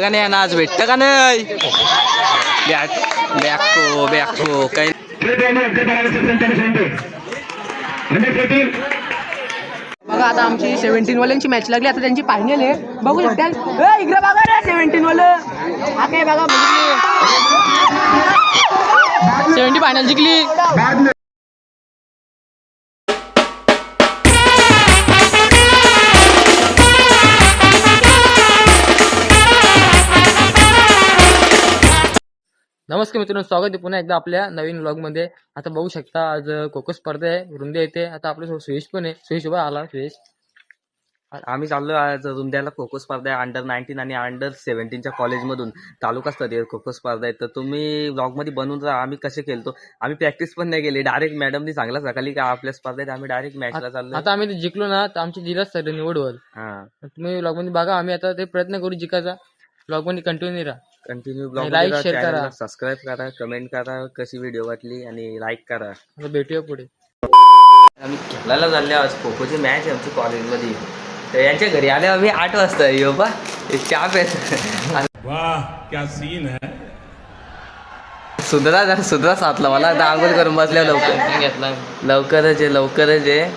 का नाही ना आज भेटतं का नाही बॅको काही बघा आता आमची 17 वाल्यांची मॅच लागली. आता त्यांची फायनल आहे. बघू शकता इकडे बघा रे 17 वाले हा काय बघा 70 फायनल जिंकली. नमस्कार मित्रांनो, स्वागत आहे पुन्हा एकदा आपल्या नवीन व्लॉगमध्ये. आता बघू शकता आज खो-खो स्पर्धा आहे. रुंदे येते. आता आपल्यासोबत सुयश पण आहे. सुयश उभा आला. सुयश आम्ही चाललो आज रुंद्याला खो खो स्पर्धा आहे. अंडर-19 आणि अंडर-17च्या कॉलेजमधून तालुकास्तरीय खो खो स्पर्धा आहे. तर तुम्ही व्लॉगमध्ये बनवून जा आम्ही कसे खेळतो. आम्ही प्रॅक्टिस पण नाही केली, डायरेक्ट मॅडमनी सांगला सकाळी का आपल्या स्पर्धेत आम्ही डायरेक्ट मॅचला चाललो. आता आम्ही ते जिंकलो ना तर आमची जिल्हा स्तरीय निवड होईल. तुम्ही व्लॉगमध्ये बघा. आम्ही आता ते प्रयत्न करू जिंकायचा. व्लॉगमध्ये कंटिन्यू राहा. कंटिन्यू ब्लॉग लाईक शेअर करा, सबस्क्राईब करा, कमेंट करा कशी व्हिडिओ वाटली आणि लाईक करा. आता भेटूया पुढे. आम्ही खेळायला चालले आज खो खोची मॅच आहे आमची कॉलेजमध्ये. तर यांच्या घरी आले आम्ही 8 वाजता. यो बा एक चहा प्यायचा. वाह क्या सीन है. सुधरा साधला मला. आता आंघोळ करून बसल्या लवकरच आहे.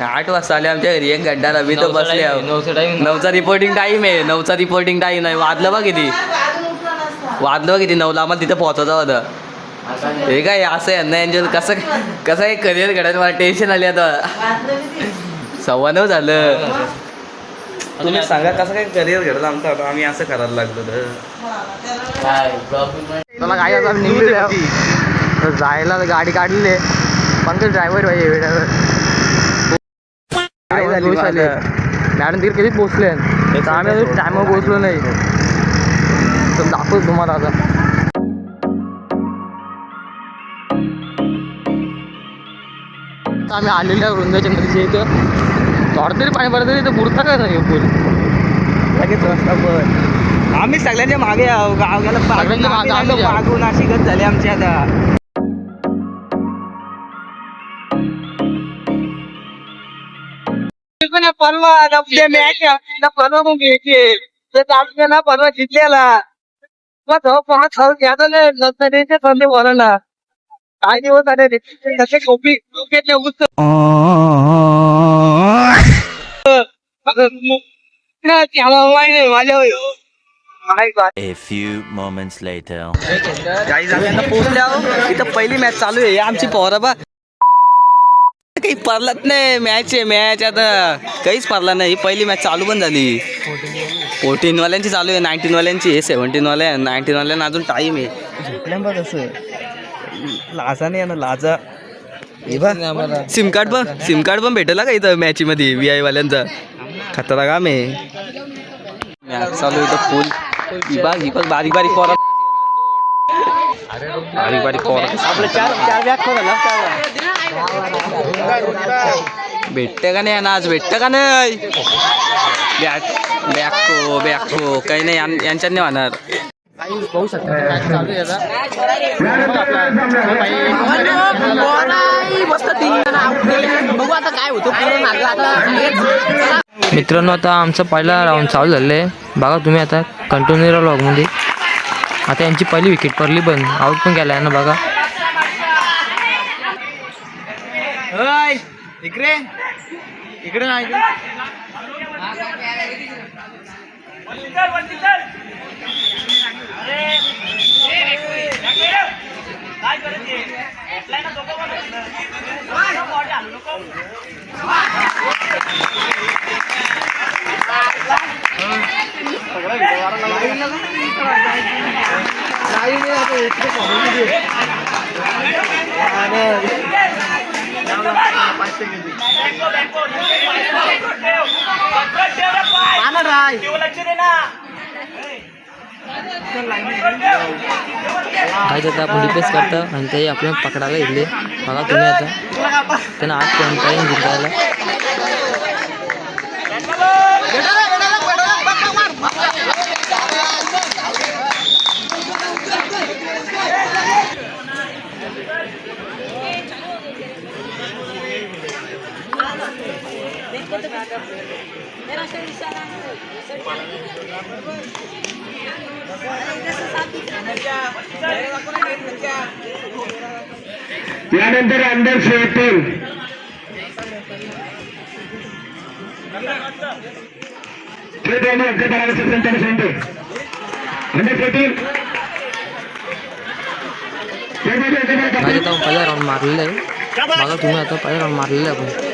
8 वाजता आले आमच्या घरी. 1 घंटा मी तर बसले. 9चा रिपोर्टिंग टाईम आहे. 9चा रिपोर्टिंग टाईम नाही. वाजलं बा किती 9ला आम्हाला तिथं पोहोचायचं होतं. हे काय असं आहे ना यांच्या कसं एक करिअर घडायचं. मला टेन्शन आली आता. 9:15 झालं. तुम्ही सांगा कसं काय करिअर घडलं आमचं. आता आम्ही असं करायला लागलो तर मला काय आता निघलो जायला गाडी काढलेली आहे. पंकज ड्रायव्हर पाहिजे वेळेवर. मॅडम तिकडे कधीच पोचले. आम्ही अजून टायमावर पोचलो नाही. तर दाखवतो तुम्हाला आता. आम्ही आलेल्या वृंदाच्या नदीच्या इथं थोडं तरी पाणी पडतं इथं बुडता का नाही पूल लगेच रस्ता पण. आम्ही सगळ्यांच्या मागे गावला मागून अशी गत झाली आमची आता. परवा मॅच परवा मग घ्यायची ना परवा जिंकलेला संधी बोलायला काय दिवस आले तसे copy A few moments later. काही जागा पोहोचल्या. इथं पहिली मॅच चालू आहे आमची. पोरा बा काही परलत नाही. मॅच आता काहीच परला नाही. पहिली मॅच चालू पण झाली. 14 वाल्यांची चालू आहे. 19 वाल्यांची आहे. 17 वाल्या 19 वाल्यांना अजून टाईम आहे. बघ असं लाजा नाही ना लाजा. सिम कार्ड पण भेटेल का इथं मॅच मध्ये. VI वाल्यांचा खतरा काम आहे. मॅच चालू इथं फुल ही पण बारीक पोरं आपलं 4 बॅग भेटतं का नाही ना आज भेटतं का नाही बॅको काही नाही यांच्यात नाही होणार. पाहू शकता चालू आहे बघू आता काय होतं. मित्रांनो आता आमचा पहिला राऊंड चालू झालेला आहे. बघा तुम्ही आता कंटिन्यू व्लॉगमध्ये. आता यांची पहिली विकेट पडली पण आऊट पण केला आहे ना. बघा इकडे नाही आता आपण डिपेस करतो आणि ते आपल्याला पकडायला येईल. बघा तुम्ही आता त्यांना 8 पॉईंट आहे जिंकायला. यानंतर अंडर 17 काय आता पहिला राऊंड मारलेला आहे बघा तुम्ही आता पहिला राऊंड मारलेला आहे आपण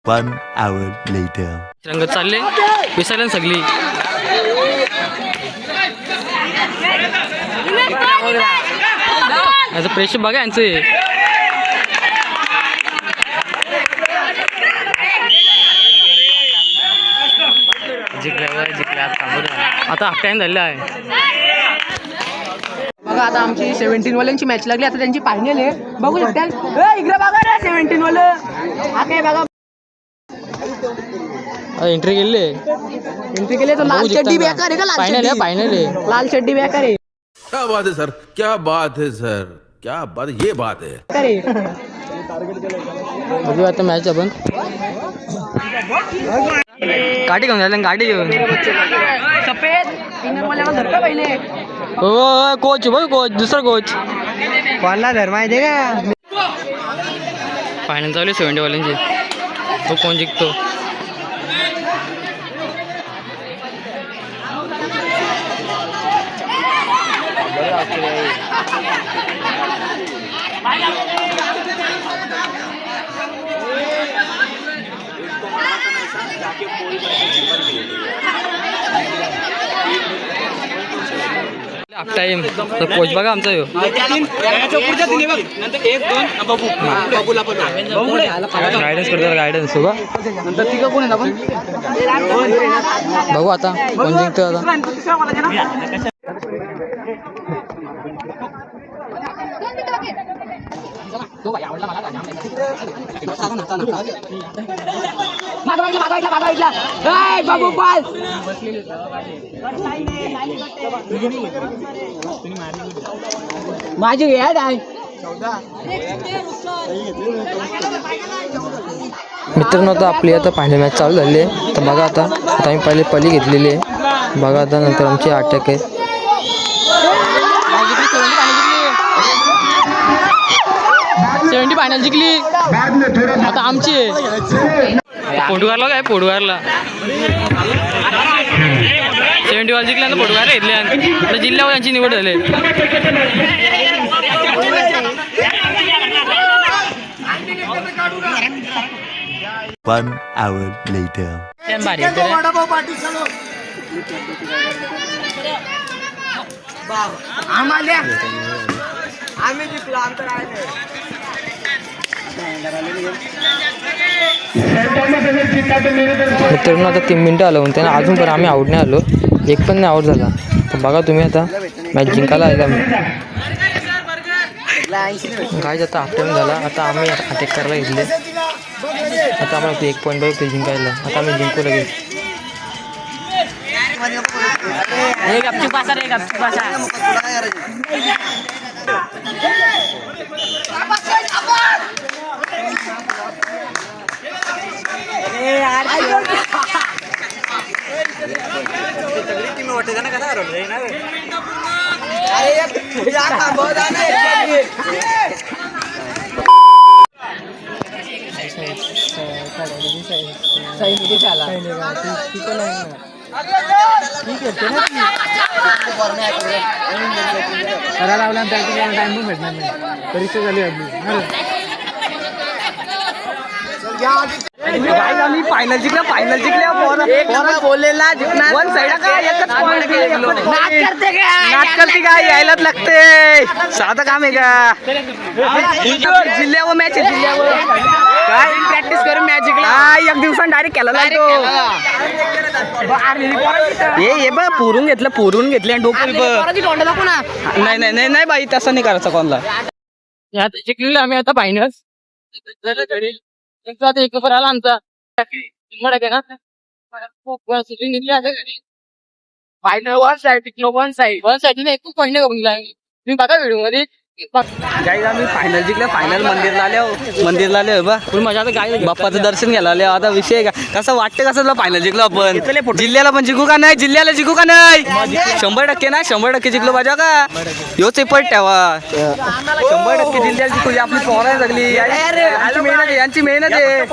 One hour later. रंगत चालले विसरले ना सगळी आता प्रेशर बघा यांचं हे. आता हाफ टाइम झालेला आहे बघा आता आमची 17 वाल्यांची मॅच लागली आता त्यांची फायनल आहे बघू शकता इकडे बघा ना 17 वालं हा काय बघा एंट्री केली एंट्री केली तर लाल चड्डी बेकार आहे का फायनल आहे फायनल आहे लाल चड्डी बेकार आहे क्या बात है सर, क्या बात है सर, क्या बात, ये बात है. बघूया आता मॅच आपण गाडी घेऊन झालं गाडी घेऊन सफेद इनर वाल्याला धरलं पहिले हो कोच बघ कोच दुसरा कोच कोणला धर माहिती का फायनल चालू 70 वाल्यांची तो कोण जिंकतो हाफ टाइम तर कोच बघा आमचा ह्यो गायडन्स करतो गायडन्स बघा बघू आता कोण जिंकतो आता बाबू पाल माझी घ्या आहे मित्रांनो आता आपली आता फायनल मॅच चालू झाली आहे तर बघा आता आम्ही पहिले पली घेतलेली आहे बघा आता नंतर आमची अटॅक आहे 70 फायनल जिंकली आता आमची आहे पोर्टुगालला काय पोर्टुगालला 70 वाल जिंकल्यानंतर पोर्टुगाल घेतले आता जिल्ह्यावर यांची निवड झाली One hour later. आम्ही जिंकलो आमचं काय मित्रांनो आता 3 मिनटं आलं म्हणते ना अजून पण आम्ही आऊट नाही आलो एक पण नाही आऊट झाला तर बघा तुम्ही आता मॅच जिंकायला आला काय आता हाफ टाइम झाला आता आम्ही अटॅक करायला घेतले आता आम्हाला 1 पॉईंट बघतो जिंकायला आता आम्ही जिंकू लगेच लावला टाइम पण भेटणार नाही परीक्षा झाली आम्ही फायनल जिंकल्या बोललेला वन साइड नाच करते का यायलाच लागते साधं काम आहे का जिल्ह्यावर मॅच आहे जिल्ह्यावर काय प्रॅक्टिस करून मॅच जिंकला एक दिवसानं डायरेक्ट केला हे बघ पुरून घेतले आणि डोकं नाही नाही नाही नाही बाई तसं नाही करायचं कोणला जिंकलेलं आम्ही आता फायनल एक नंबर आला आमचा ना फायनल वन साईड नाही खूप पॉईंट नाही तुम्ही बघा व्हिडिओ मध्ये गाईज आम्ही फायनल जिंकलं फायनल मंदिरला आले बा फुल मजा आता काय बाप्पाचं दर्शन घ्यायला आले आता विषय का कसं वाटतं कसं फायनल जिंकलो आपण जिल्ह्याला पण जिंकू का नाही जिल्ह्याला जिंकू का नाही 100% ना 100% जिंकलो पाहिजे का योच पट ठेवा 100% जिल्ह्याला जिंकू ही आपली पोहरा आहे सगळी यांची मेहनत आहे